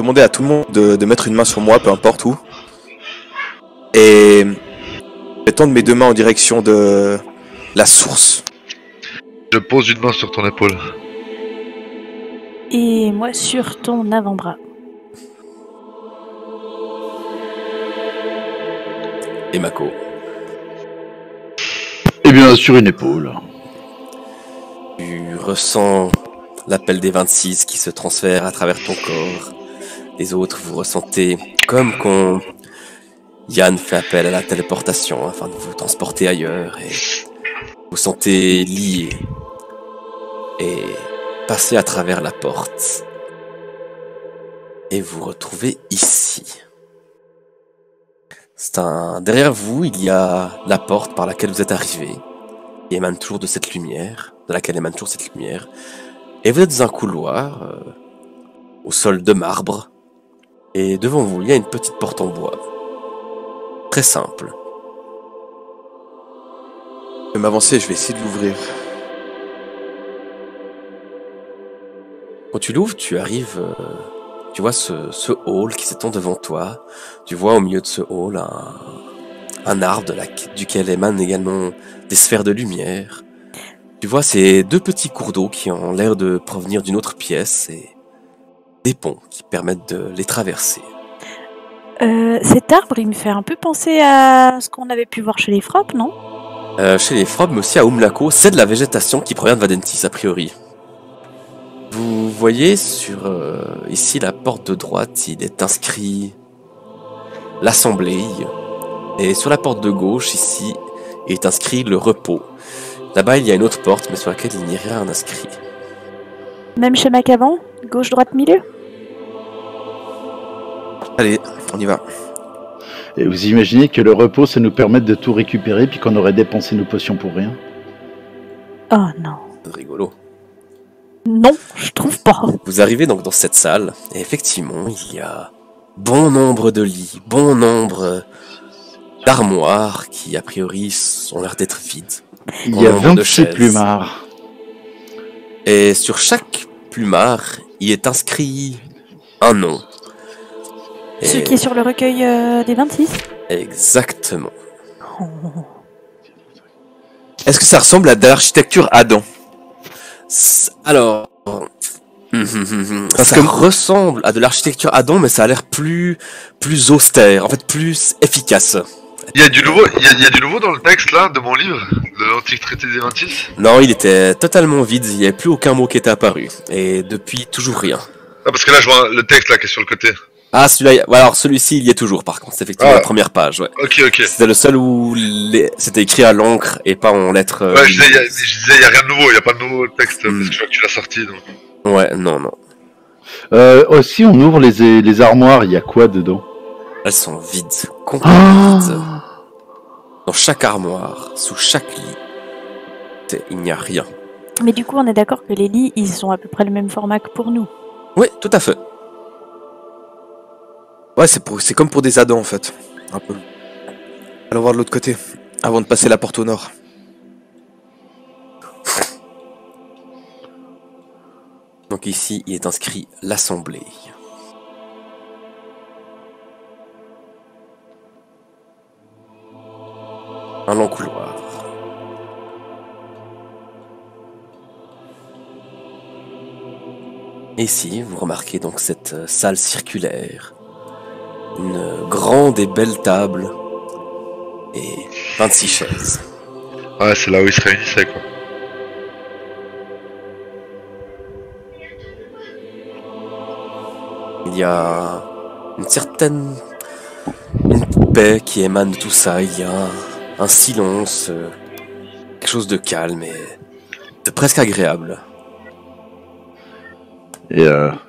demander à tout le monde de mettre une main sur moi, peu importe où. Et je tendre mes deux mains en direction de la source. Je pose une main sur ton épaule. Et moi sur ton avant-bras. Et Mako. Eh bien, sur une épaule. Tu ressens l'appel des 26 qui se transfère à travers ton corps. Les autres, vous ressentez comme quand Yann fait appel à la téléportation afin de vous transporter ailleurs. Et vous sentez lié et passer à travers la porte. Et vous retrouvez ici. Derrière vous, il y a la porte par laquelle vous êtes arrivé. Qui émane toujours de cette lumière, de laquelle émane toujours cette lumière. Et vous êtes dans un couloir, au sol de marbre. Et devant vous, il y a une petite porte en bois. Très simple. Je vais m'avancer, je vais essayer de l'ouvrir. Quand tu l'ouvres, tu arrives... tu vois ce hall qui s'étend devant toi. Tu vois au milieu de ce hall un arbre duquel émanent également des sphères de lumière. Tu vois ces deux petits cours d'eau qui ont l'air de provenir d'une autre pièce et des ponts qui permettent de les traverser. Cet arbre, il me fait un peu penser à ce qu'on avait pu voir chez les Frops, non? Chez les Frops, mais aussi à Umlako, c'est de la végétation qui provient de Vadentis, a priori. Vous voyez sur ici la porte de droite, il est inscrit l'Assemblée. Et sur la porte de gauche, ici, il est inscrit le repos. Là-bas, il y a une autre porte, mais sur laquelle il n'y a rien inscrit. Même schéma qu'avant? Gauche, droite, milieu? Allez, on y va. Et vous imaginez que le repos, ça nous permette de tout récupérer, puis qu'on aurait dépensé nos potions pour rien? Oh non. C'est rigolo. Non, je trouve pas. Vous arrivez donc dans cette salle, et effectivement, il y a bon nombre de lits, bon nombre d'armoires qui, a priori, ont l'air d'être vides. Il y a Bon nombre de 26 chaises. plumards. Et sur chaque plumard, il est inscrit un nom. Et Ce qui est sur le recueil des 26? exactement. Oh. Est-ce que ça ressemble à de l'architecture Adam? Alors, ça ressemble à de l'architecture Adam, mais ça a l'air plus austère, en fait plus efficace. Il y a du nouveau, il y a du nouveau dans le texte là de mon livre, de l'antique traité des 26. Non, il était totalement vide, il n'y avait plus aucun mot qui était apparu. Et depuis, toujours rien. Ah parce que là je vois le texte là qui est sur le côté. Ah, celui-là, alors celui-ci, il y est toujours par contre, c'est effectivement la première page, ouais. Ok. C'était le seul où c'était écrit à l'encre et pas en lettres. Ouais, je disais, il y a rien de nouveau, il y a pas de nouveau texte, parce que je vois que tu l'as sorti, donc. Ouais, non. Aussi, on ouvre les armoires, il y a quoi dedans? Elles sont vides, complètement vides. Dans chaque armoire, sous chaque lit, il n'y a rien. Mais du coup, on est d'accord que les lits, ils sont à peu près le même format que pour nous. Oui, tout à fait. Ouais, c'est comme pour des Adams en fait. Un peu. Allons voir de l'autre côté, avant de passer la porte au nord. Donc ici, il est inscrit l'Assemblée. Un long couloir. Et ici, vous remarquez donc cette salle circulaire. Une grande et belle table. Et 26 chaises. Ouais, c'est là où ils se réunissaient, quoi. Il y a une paix qui émane de tout ça. Il y a un silence, quelque chose de calme et de presque agréable. Et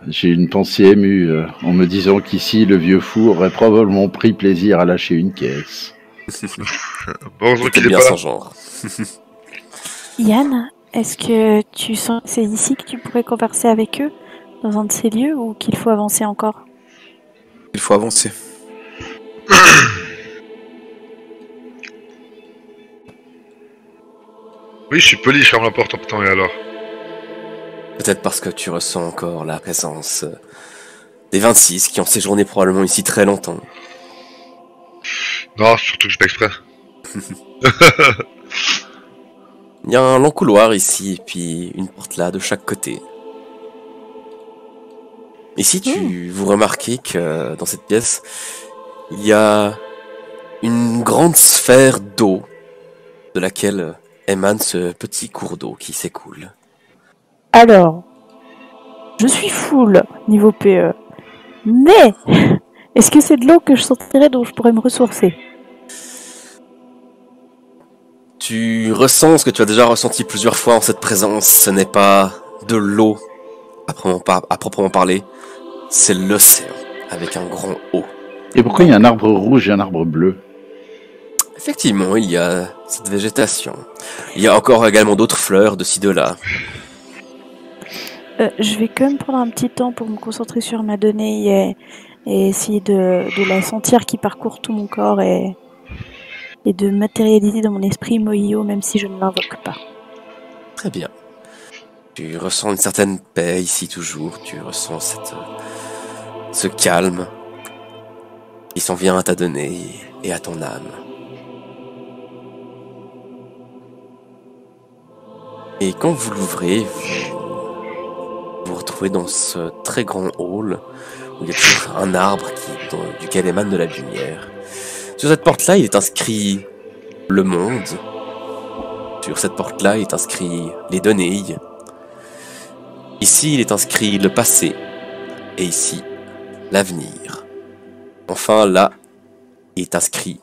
j'ai une pensée émue en me disant qu'ici, le vieux fou aurait probablement pris plaisir à lâcher une caisse. Heureusement qu'il est bien pas son là. genre. Yann, est-ce que tu sens que c'est ici que tu pourrais converser avec eux, dans un de ces lieux, ou qu'il faut avancer encore? Il faut avancer. Oui, je suis poli, je ferme la porte en temps et alors. Peut-être parce que tu ressens encore la présence des 26 qui ont séjourné probablement ici très longtemps. Non, surtout que je fais exprès. Il y a un long couloir ici, et puis une porte là de chaque côté. Ici, vous remarquez que dans cette pièce, il y a une grande sphère d'eau de laquelle émane ce petit cours d'eau qui s'écoule. Alors, je suis full niveau PE. Mais, est-ce que c'est de l'eau que je sortirais dont je pourrais me ressourcer? Tu ressens ce que tu as déjà ressenti plusieurs fois en cette présence. Ce n'est pas de l'eau à proprement parler, c'est l'océan avec un grand O. Et pourquoi il y a un arbre rouge et un arbre bleu? Effectivement, il y a cette végétation. Il y a encore également d'autres fleurs de ci de là. Je vais quand même prendre un petit temps pour me concentrer sur ma donnée et essayer de la sentir qui parcourt tout mon corps et de matérialiser dans mon esprit Moio, même si je ne l'invoque pas. Très bien. Tu ressens une certaine paix ici toujours. Tu ressens ce calme qui s'en vient à ta donnée et à ton âme. Et quand vous l'ouvrez, vous retrouvez dans ce très grand hall où il y a toujours un arbre duquel émane de la lumière. Sur cette porte-là, il est inscrit le monde. Sur cette porte-là, il est inscrit les données. Ici, il est inscrit le passé. Et ici, l'avenir. Enfin, là, il est inscrit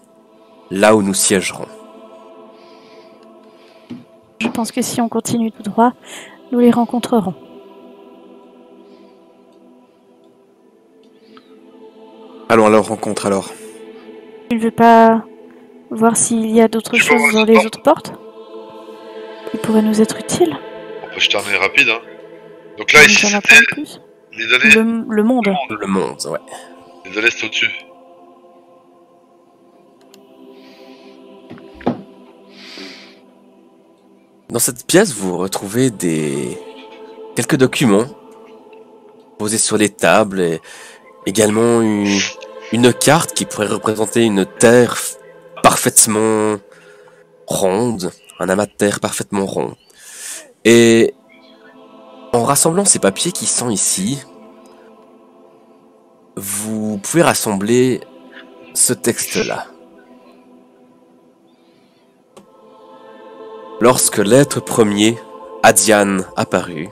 là où nous siégerons. Je pense que si on continue tout droit, nous les rencontrerons. Allons à leur rencontre alors. Tu ne veux pas voir s'il y a d'autres Je peux choses voir dans les les autres autres portes qui pourraient nous être utiles? On peut jeter un œil rapide, hein. Donc là, ici, Nous en c'était apprendre plus. les données. Le monde. Le monde, ouais. Les données, c'est au-dessus. Dans cette pièce, vous retrouvez quelques documents posés sur les tables et également une carte qui pourrait représenter une terre parfaitement ronde, un amas de terre parfaitement rond. Et en rassemblant ces papiers qui sont ici, vous pouvez rassembler ce texte-là. Lorsque l'être premier, Adian, apparut,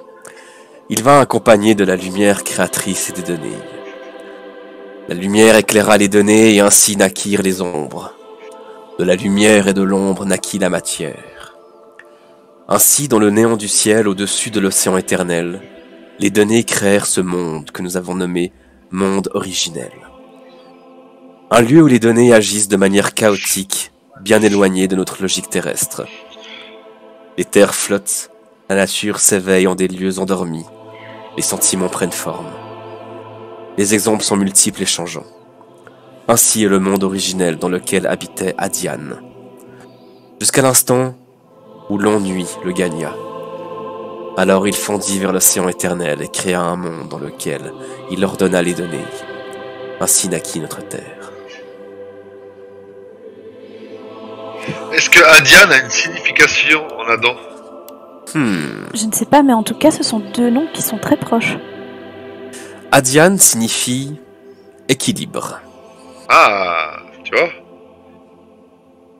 il vint accompagné de la lumière créatrice et des données. La lumière éclaira les données et ainsi naquirent les ombres. De la lumière et de l'ombre naquit la matière. Ainsi, dans le néant du ciel, au-dessus de l'océan éternel, les données créèrent ce monde que nous avons nommé monde originel. Un lieu où les données agissent de manière chaotique, bien éloignée de notre logique terrestre. Les terres flottent, la nature s'éveille en des lieux endormis, les sentiments prennent forme. Les exemples sont multiples et changeants. Ainsi est le monde originel dans lequel habitait Adian. Jusqu'à l'instant où l'ennui le gagna. Alors il fondit vers l'océan éternel et créa un monde dans lequel il ordonna les données. Ainsi naquit notre terre. Est-ce que Adian a une signification en Adam? Je ne sais pas, mais en tout cas, ce sont deux noms qui sont très proches. Adian signifie équilibre. Ah, tu vois?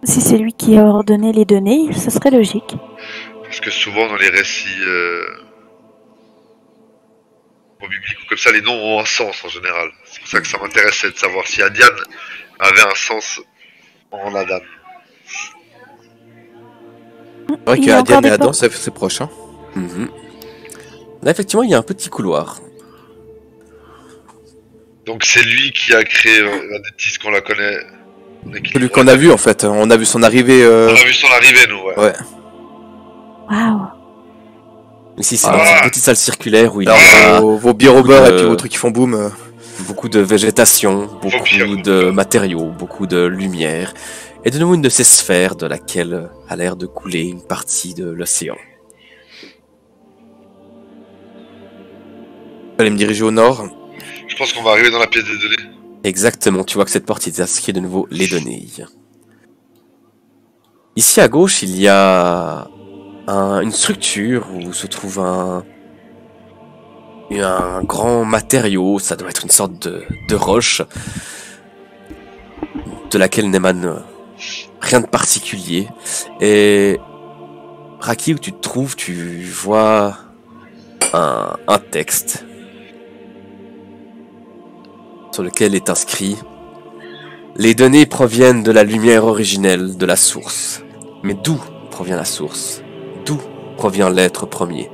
Si c'est lui qui a ordonné les données, ce serait logique. Parce que souvent dans les récits bibliques ou comme ça, les noms ont un sens en général. C'est pour ça que ça m'intéressait de savoir si Adian avait un sens en Adam. C'est vrai Il y a qu'Adian encore et des Adam, portes. c'est proche. Hein. Là, effectivement, il y a un petit couloir. Donc c'est lui qui a créé la Détis qu'on la connaît. Celui qu'on a vu en fait. On a vu son arrivée. On a vu son arrivée, nous, ouais. Ouais. Waouh. Ici, c'est dans une petite salle circulaire où il y Alors, a vos biorobeurs de- et puis vos trucs qui font boum. beaucoup de végétation, beaucoup Vampire. de matériaux, beaucoup de lumière, et de nouveau une de ces sphères de laquelle a l'air de couler une partie de l'océan. J'allais me diriger au nord. Je pense qu'on va arriver dans la pièce des données. Exactement, tu vois que cette porte est inscrite de nouveau les données. Ici à gauche, il y a une structure où se trouve un grand matériau, ça doit être une sorte de roche, de laquelle n'émane rien de particulier. Et Raki, où tu te trouves, tu vois un texte sur lequel est inscrit: les données proviennent de la lumière originelle de la source. Mais d'où provient la source? D'où provient l'être premier?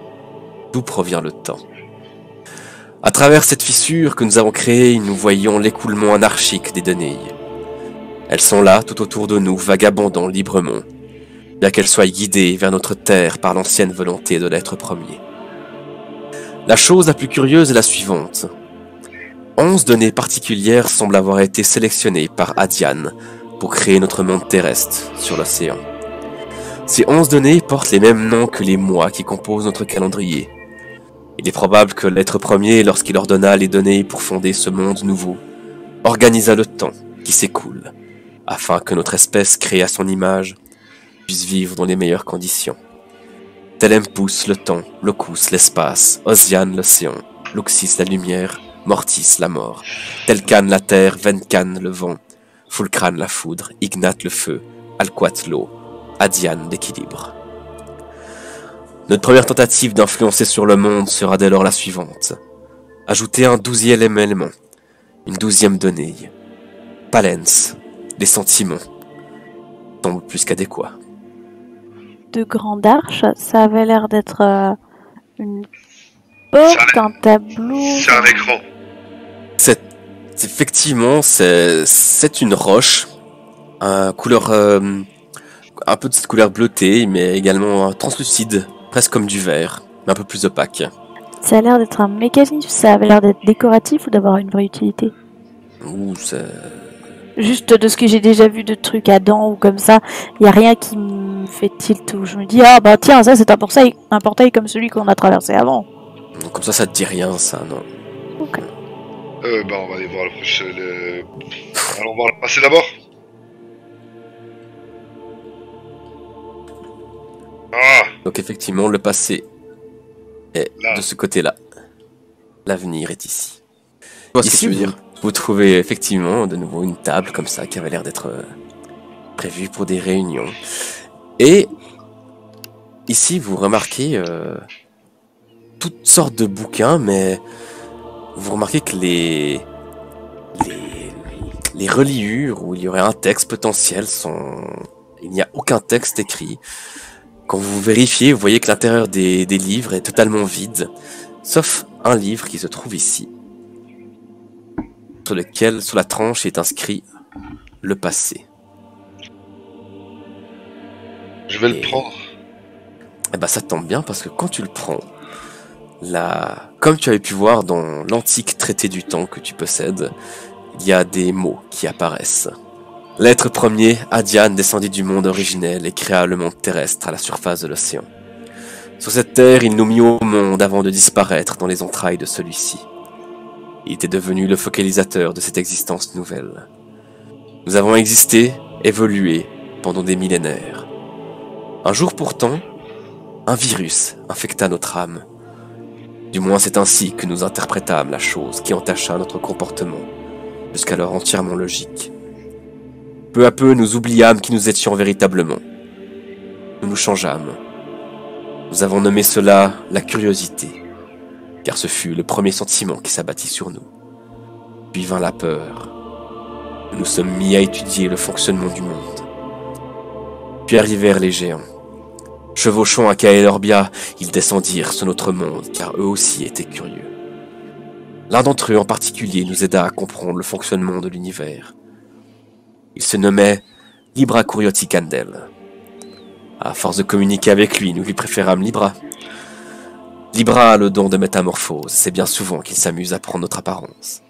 D'où provient le temps? À travers cette fissure que nous avons créée, nous voyons l'écoulement anarchique des données. Elles sont là, tout autour de nous, vagabondant librement, bien qu'elles soient guidées vers notre terre par l'ancienne volonté de l'être premier. La chose la plus curieuse est la suivante. 11 données particulières semblent avoir été sélectionnées par Adian pour créer notre monde terrestre sur l'océan. Ces 11 données portent les mêmes noms que les mois qui composent notre calendrier. Il est probable que l'être premier, lorsqu'il ordonna les données pour fonder ce monde nouveau, organisa le temps qui s'écoule, afin que notre espèce créée à son image puisse vivre dans les meilleures conditions. Telempus le temps, Locus l'espace, Ossian l'océan, Luxis la lumière, Mortis la mort, Telcan la terre, Vencan le vent, Fulcran la foudre, Ignat le feu, Alquat l'eau, Adian l'équilibre. Notre première tentative d'influencer sur le monde sera dès lors la suivante. Ajouter un 12e élément, une 12e donnée. Palens, les sentiments, semble plus qu'adéquat. De grande arche, ça avait l'air d'être une porte, un tableau. C'est un écran. Effectivement, c'est une roche, couleur, un peu de cette couleur bleutée, mais également translucide, presque comme du verre, mais un peu plus opaque. Ça a l'air d'être un mécanisme, ça avait l'air d'être décoratif ou d'avoir une vraie utilité? Juste de ce que j'ai déjà vu de trucs à dents ou comme ça, il n'y a rien qui me fait tilt où je me dis ah bah tiens, ça c'est un portail comme celui qu'on a traversé avant. Comme ça te dit rien, ça, non? Ok. Bah on va aller voir le prochain. Allons voir le passé d'abord. Ah. Donc effectivement, le passé est Là. de ce côté-là. L'avenir est ici. Je vois ce que Ici, tu veux dire. vous trouvez effectivement de nouveau une table comme ça qui avait l'air d'être prévue pour des réunions. Et ici, vous remarquez toutes sortes de bouquins, mais vous remarquez que les reliures où il y aurait un texte potentiel il n'y a aucun texte écrit. Quand vous vérifiez, vous voyez que l'intérieur des livres est totalement vide, sauf un livre qui se trouve ici, sur la tranche est inscrit le passé. Je vais le prendre. Eh ben ça tombe bien parce que quand tu le prends, comme tu avais pu voir dans l'antique traité du temps que tu possèdes, il y a des mots qui apparaissent. L'être premier, Adian, descendit du monde originel et créa le monde terrestre à la surface de l'océan. Sur cette terre, il nous mit au monde avant de disparaître dans les entrailles de celui-ci. Il était devenu le focalisateur de cette existence nouvelle. Nous avons existé, évolué, pendant des millénaires. Un jour pourtant, un virus infecta notre âme. Du moins c'est ainsi que nous interprétâmes la chose qui entacha notre comportement, jusqu'alors entièrement logique. Peu à peu, nous oubliâmes qui nous étions véritablement. Nous nous changeâmes. Nous avons nommé cela la curiosité, car ce fut le premier sentiment qui s'abattit sur nous. Puis vint la peur. Nous nous sommes mis à étudier le fonctionnement du monde. Puis arrivèrent les géants. Chevauchant à Caelorbia, ils descendirent sur notre monde, car eux aussi étaient curieux. L'un d'entre eux en particulier nous aida à comprendre le fonctionnement de l'univers. Il se nommait Libra Curioti Candel. À force de communiquer avec lui, nous lui préférâmes Libra. Libra a le don de métamorphose, c'est bien souvent qu'il s'amuse à prendre notre apparence.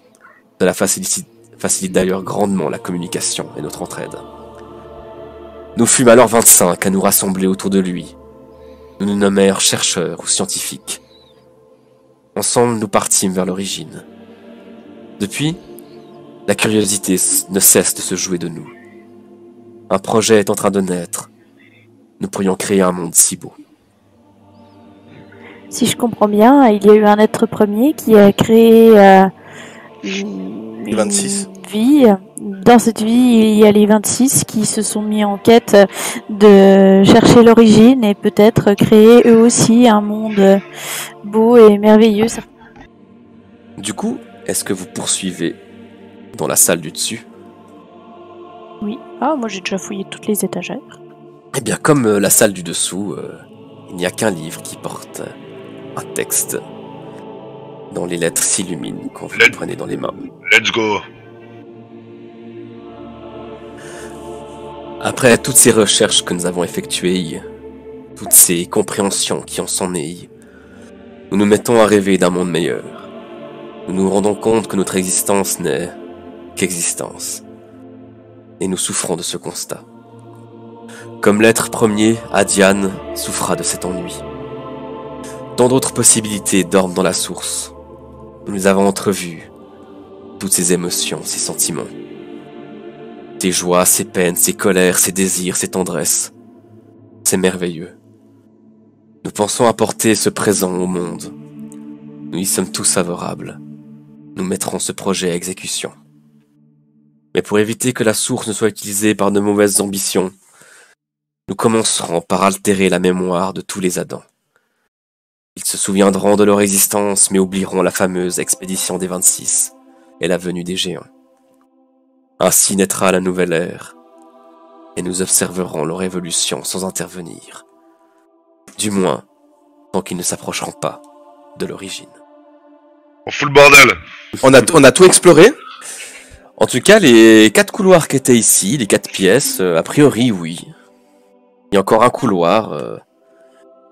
Cela facilite d'ailleurs grandement la communication et notre entraide. Nous fûmes alors 25 à nous rassembler autour de lui. Nous nous nommèrent chercheurs ou scientifiques. Ensemble, nous partîmes vers l'origine. Depuis, la curiosité ne cesse de se jouer de nous. Un projet est en train de naître. Nous pourrions créer un monde si beau. Si je comprends bien, il y a eu un être premier qui a créé une 26. vie. Dans cette vie, il y a les 26 qui se sont mis en quête de chercher l'origine et peut-être créer eux aussi un monde beau et merveilleux. Du coup, est-ce que vous poursuivez dans la salle du dessus? Oui. Ah, moi j'ai déjà fouillé toutes les étagères. Eh bien, comme la salle du dessous, il n'y a qu'un livre qui porte un texte dont les lettres s'illuminent quand vous le prenez dans les mains. Let's go. Après toutes ces recherches que nous avons effectuées, toutes ces compréhensions qui en sont nées, nous nous mettons à rêver d'un monde meilleur. Nous nous rendons compte que notre existence n'est qu'existence. Et nous souffrons de ce constat. Comme l'être premier, Adiane souffra de cet ennui. Tant d'autres possibilités dorment dans la source. Nous avons entrevu toutes ces émotions, ces sentiments. Ces joies, ces peines, ces colères, ces désirs, ces tendresses. C'est merveilleux. Nous pensons apporter ce présent au monde. Nous y sommes tous favorables. Nous mettrons ce projet à exécution. Mais pour éviter que la source ne soit utilisée par de mauvaises ambitions, nous commencerons par altérer la mémoire de tous les Adams. Ils se souviendront de leur existence, mais oublieront la fameuse expédition des 26 et la venue des géants. Ainsi naîtra la nouvelle ère, et nous observerons leur évolution sans intervenir. Du moins, tant qu'ils ne s'approcheront pas de l'origine. On fout le bordel. On a tout exploré. En tout cas, les 4 couloirs qui étaient ici, les 4 pièces, a priori, oui. Il y a encore un couloir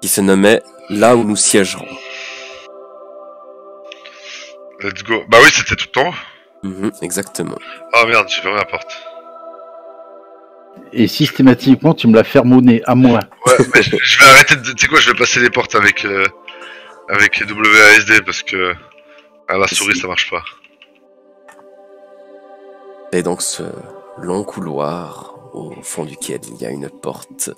qui se nommait « Là où nous siégerons ». Let's go. Bah oui, c'était tout le temps. Exactement. Ah merde, j'ai fermé la porte. Et systématiquement, tu me l'as fermonné à moi. Ouais, mais je vais arrêter de... Tu sais quoi, je vais passer les portes avec WASD parce que à la souris ça marche pas. Et donc ce long couloir au fond duquel il y a une porte.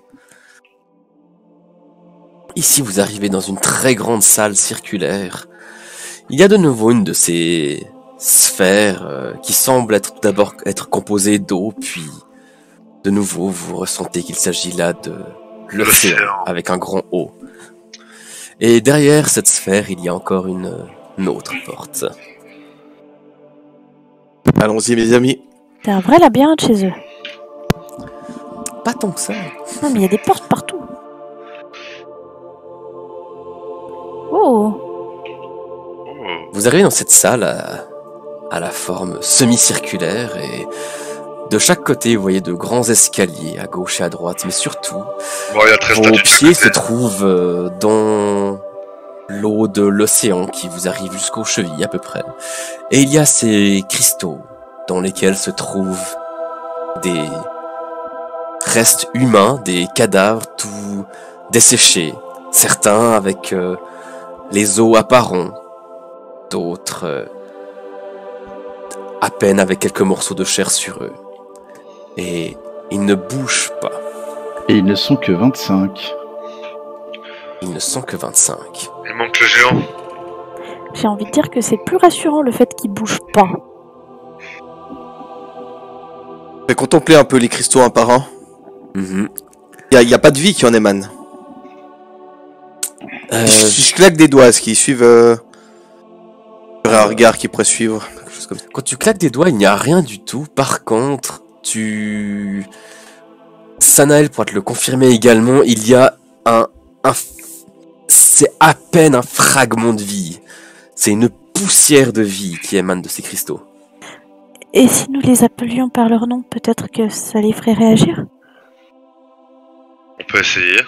Ici, vous arrivez dans une très grande salle circulaire. Il y a de nouveau une de ces sphères qui semble être d'abord être composée d'eau, puis de nouveau vous ressentez qu'il s'agit là de l'océan avec un grand O. Et derrière cette sphère, il y a encore une autre porte. Allons-y, mes amis. C'est un vrai labyrinthe chez eux. Pas tant que ça. Non, mais il y a des portes partout. Oh! Vous arrivez dans cette salle à la forme semi-circulaire et de chaque côté, vous voyez de grands escaliers à gauche et à droite, mais surtout, Bon, il y a 13 vos statues de pieds chaque se côté. trouvent dans l'eau de l'océan qui vous arrive jusqu'aux chevilles à peu près. Et il y a ces cristaux dans lesquels se trouvent des restes humains, des cadavres tout desséchés. Certains avec les os apparents, d'autres à peine avec quelques morceaux de chair sur eux. Et ils ne bougent pas. Et ils ne sont que 25. Ils ne sont que 25. Il manque le géant. J'ai envie de dire que c'est plus rassurant le fait qu'ils bougent pas. Je vais contempler un peu les cristaux un par un. Mhm. Il y a pas de vie qui en émane. Si je claque des doigts, est-ce qu'ils suivent un regard qui pourrait suivre quelque chose comme ça. Quand tu claques des doigts, il n'y a rien du tout. Par contre, Sanael pourra te le confirmer également, il y a c'est à peine un fragment de vie. C'est une poussière de vie qui émane de ces cristaux. Et si nous les appelions par leur nom, peut-être que ça les ferait réagir? On peut essayer.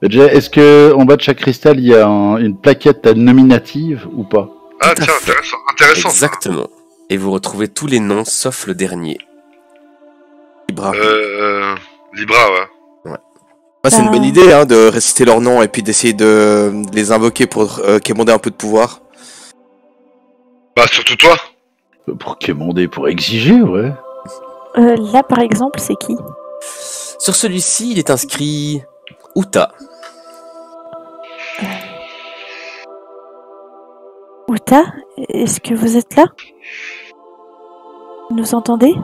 Déjà, est-ce que en bas de chaque cristal, il y a une plaquette nominative ou pas? Ah Tout à tiens, fait. intéressant. Exactement. Et vous retrouvez tous les noms sauf le dernier. Libra. Libra, ouais. C'est une bonne idée hein, de réciter leurs noms et puis d'essayer de les invoquer pour quémander un peu de pouvoir. Bah, surtout toi. Pour quémander, pour exiger, ouais. Là, par exemple, c'est qui? Sur celui-ci, il est inscrit Uta. Uta, est-ce que vous êtes là? Vous nous entendez?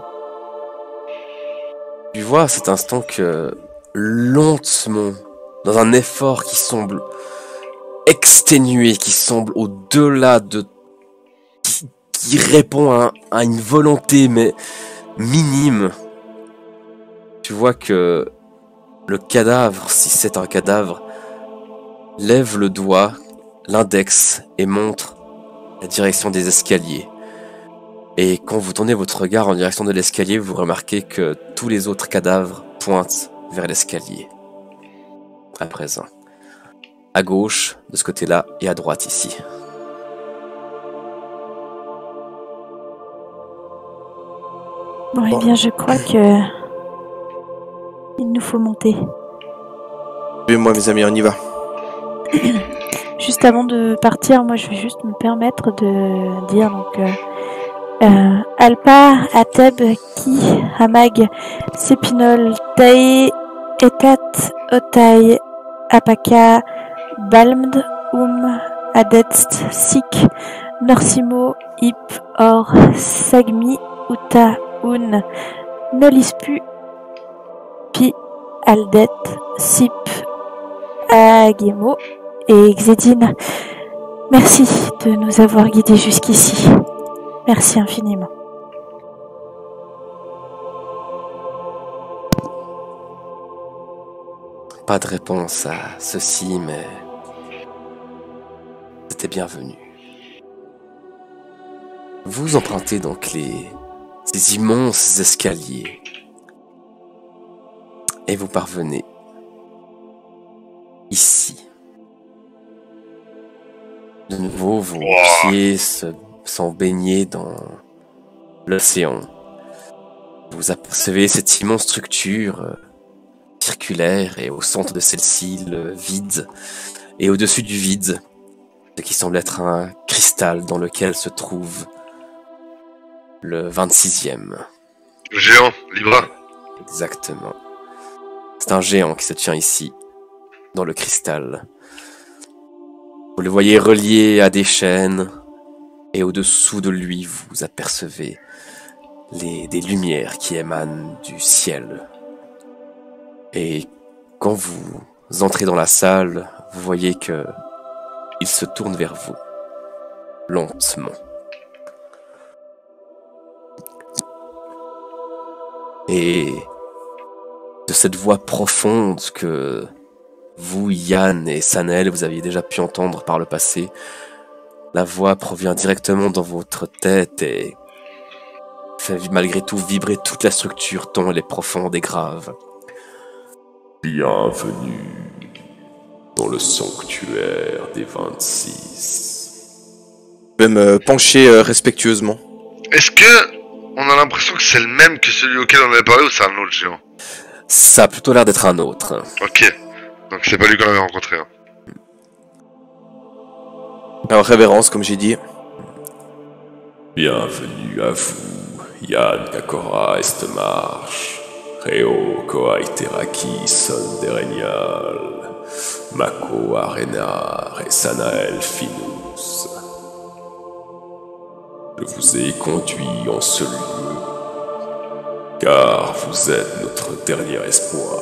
Tu vois à cet instant que lentement, dans un effort qui semble exténué, qui semble au-delà de... qui répond à une volonté mais minime, tu vois que le cadavre, si c'est un cadavre, lève le doigt, l'index et montre la direction des escaliers. Et quand vous tournez votre regard en direction de l'escalier, vous remarquez que tous les autres cadavres pointent vers l'escalier. À présent. À gauche, de ce côté-là, et à droite ici. Bon, eh bien, je crois que... il nous faut monter. Suivez-moi, mes amis, on y va. Juste avant de partir, moi, je vais juste me permettre de dire, donc... Alpa, Ateb, Ki, Hamag, Sepinol, Tae, Etat, Otai, Apaka, Balmd, Adetst, Sik, Norsimo, Ip, Or, Sagmi, Uta, Un, Nolispu, Pi, Aldet, Sip, Agemo et Xedine. Merci de nous avoir guidés jusqu'ici. Merci infiniment. Pas de réponse à ceci, mais c'était bienvenu. Vous empruntez donc ces immenses escaliers et vous parvenez ici. De nouveau, vos pieds sont baignés dans l'océan. Vous apercevez cette immense structure circulaire et au centre de celle-ci, le vide. Et au-dessus du vide, ce qui semble être un cristal dans lequel se trouve le 26e. Le géant, Libra. Exactement. C'est un géant qui se tient ici, dans le cristal. Vous le voyez relié à des chaînes, et au-dessous de lui, vous apercevez des lumières qui émanent du ciel. Et quand vous entrez dans la salle, vous voyez que il se tourne vers vous, lentement. Et de cette voix profonde que vous, Yann et Sanel, vous aviez déjà pu entendre par le passé, la voix provient directement dans votre tête et fait malgré tout vibrer toute la structure tant elle est profonde et grave. Bienvenue dans le sanctuaire des 26. Je vais me pencher respectueusement. Est-ce que on a l'impression que c'est le même que celui auquel on avait parlé ou c'est un autre géant? Ça a plutôt l'air d'être un autre. Ok, donc c'est pas lui qu'on avait rencontré. Hein. Alors, révérence, comme j'ai dit. Bienvenue à vous, Yann Kakora Estemarche, Reo Koaiteraki Sonderenial, Mako Arenar et Sanael Finus. Je vous ai conduit en ce lieu, car vous êtes notre dernier espoir.